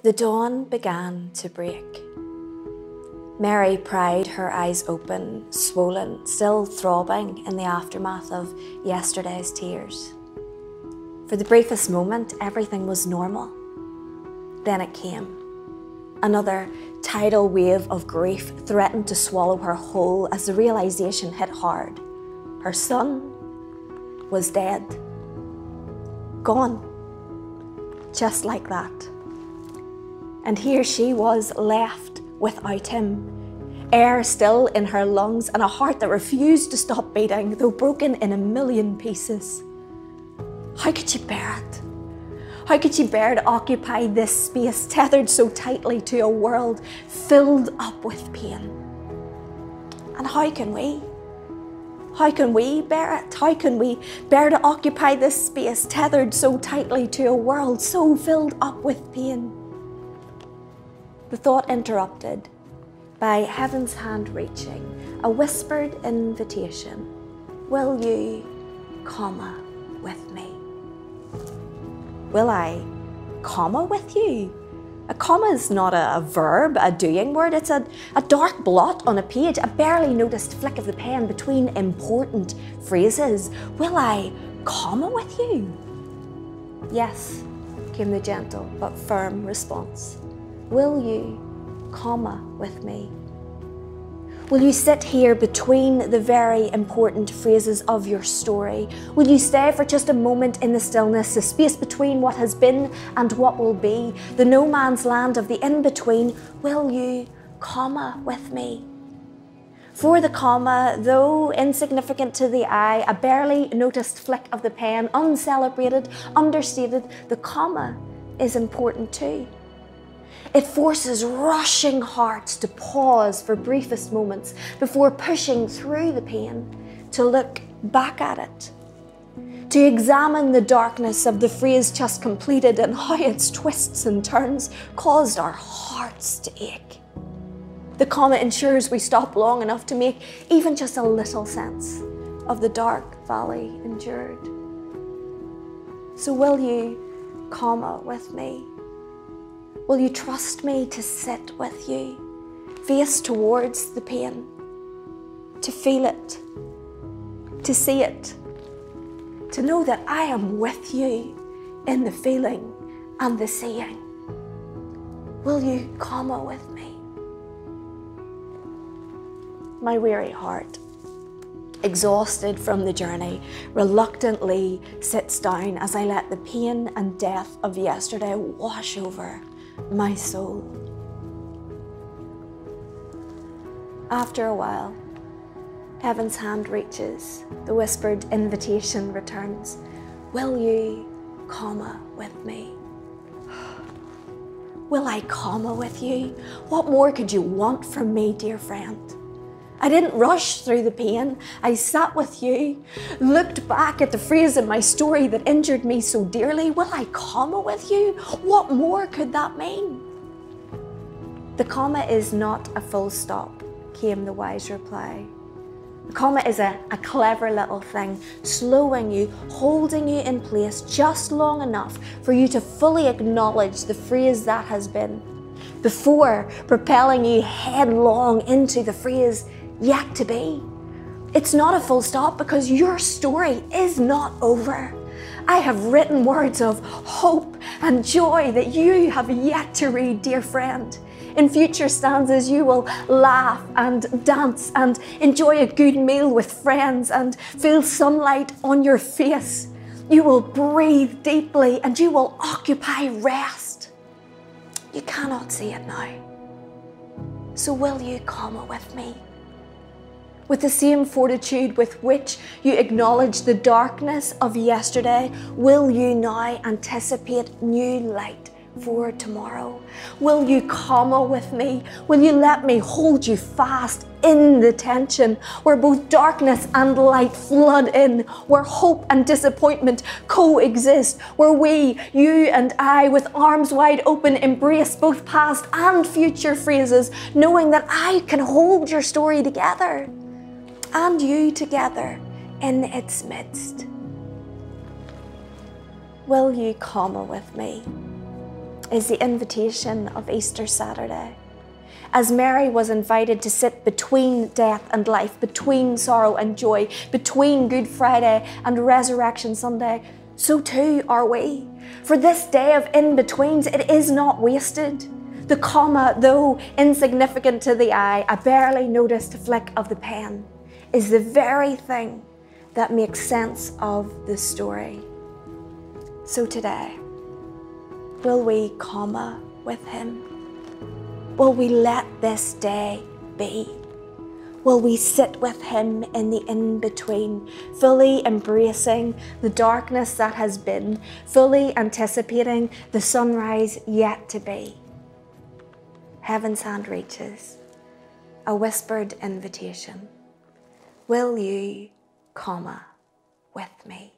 The dawn began to break. Mary pried her eyes open, swollen, still throbbing in the aftermath of yesterday's tears. For the briefest moment, everything was normal. Then it came. Another tidal wave of grief threatened to swallow her whole as the realization hit hard. Her son was dead. Gone. Just like that. And here she was left without him. Air still in her lungs and a heart that refused to stop beating, though broken in a million pieces. How could she bear it? How could she bear to occupy this space tethered so tightly to a world filled up with pain? And how can we? How can we bear it? How can we bear to occupy this space tethered so tightly to a world so filled up with pain? The thought interrupted by heaven's hand reaching, a whispered invitation. Will you, comma, with me? Will I, comma, with you? A comma is not a verb, a doing word. It's a dark blot on a page, a barely noticed flick of the pen between important phrases. Will I, comma, with you? Yes, came the gentle but firm response. Will you, comma, with me? Will you sit here between the very important phrases of your story? Will you stay for just a moment in the stillness, the space between what has been and what will be, the no man's land of the in-between? Will you, comma, with me? For the comma, though insignificant to the eye, a barely noticed flick of the pen, uncelebrated, understated, the comma is important too. It forces rushing hearts to pause for briefest moments before pushing through the pain, to look back at it, to examine the darkness of the phrase just completed and how its twists and turns caused our hearts to ache. The comma ensures we stop long enough to make even just a little sense of the dark valley endured. So will you, comma, with me? Will you trust me to sit with you, face towards the pain, to feel it, to see it, to know that I am with you in the feeling and the seeing? Will you, comma, with me? My weary heart, exhausted from the journey, reluctantly sits down as I let the pain and death of yesterday wash over my soul. After a while, heaven's hand reaches, the whispered invitation returns. Will you, comma, with me? Will I, comma, with you? What more could you want from me, dear friend? I didn't rush through the pain. I sat with you, looked back at the phrase in my story that injured me so dearly. Will I, comma, with you? What more could that mean? The comma is not a full stop, came the wise reply. The comma is a clever little thing, slowing you, holding you in place just long enough for you to fully acknowledge the phrase that has been, before propelling you headlong into the phrase yet to be. It's not a full stop because your story is not over. I have written words of hope and joy that you have yet to read, dear friend. In future stanzas, you will laugh and dance and enjoy a good meal with friends and feel sunlight on your face. You will breathe deeply and you will occupy rest. You cannot see it now. So will you, comma, with me? With the same fortitude with which you acknowledge the darkness of yesterday, will you now anticipate new light for tomorrow? Will you, comma, with me? Will you let me hold you fast in the tension where both darkness and light flood in, where hope and disappointment coexist, where we, you and I, with arms wide open, embrace both past and future phrases, knowing that I can hold your story together and you together in its midst? Will you, comma, with me? is the invitation of Easter Saturday. As Mary was invited to sit between death and life, between sorrow and joy, between Good Friday and Resurrection Sunday, so too are we. For this day of in-betweens, it is not wasted. The comma, though insignificant to the eye, a barely noticed flick of the pen, is the very thing that makes sense of the story. So today, will we comma with him? Will we let this day be? Will we sit with him in the in-between, fully embracing the darkness that has been, fully anticipating the sunrise yet to be? Heaven's hand reaches, a whispered invitation. Will you, comma, with me?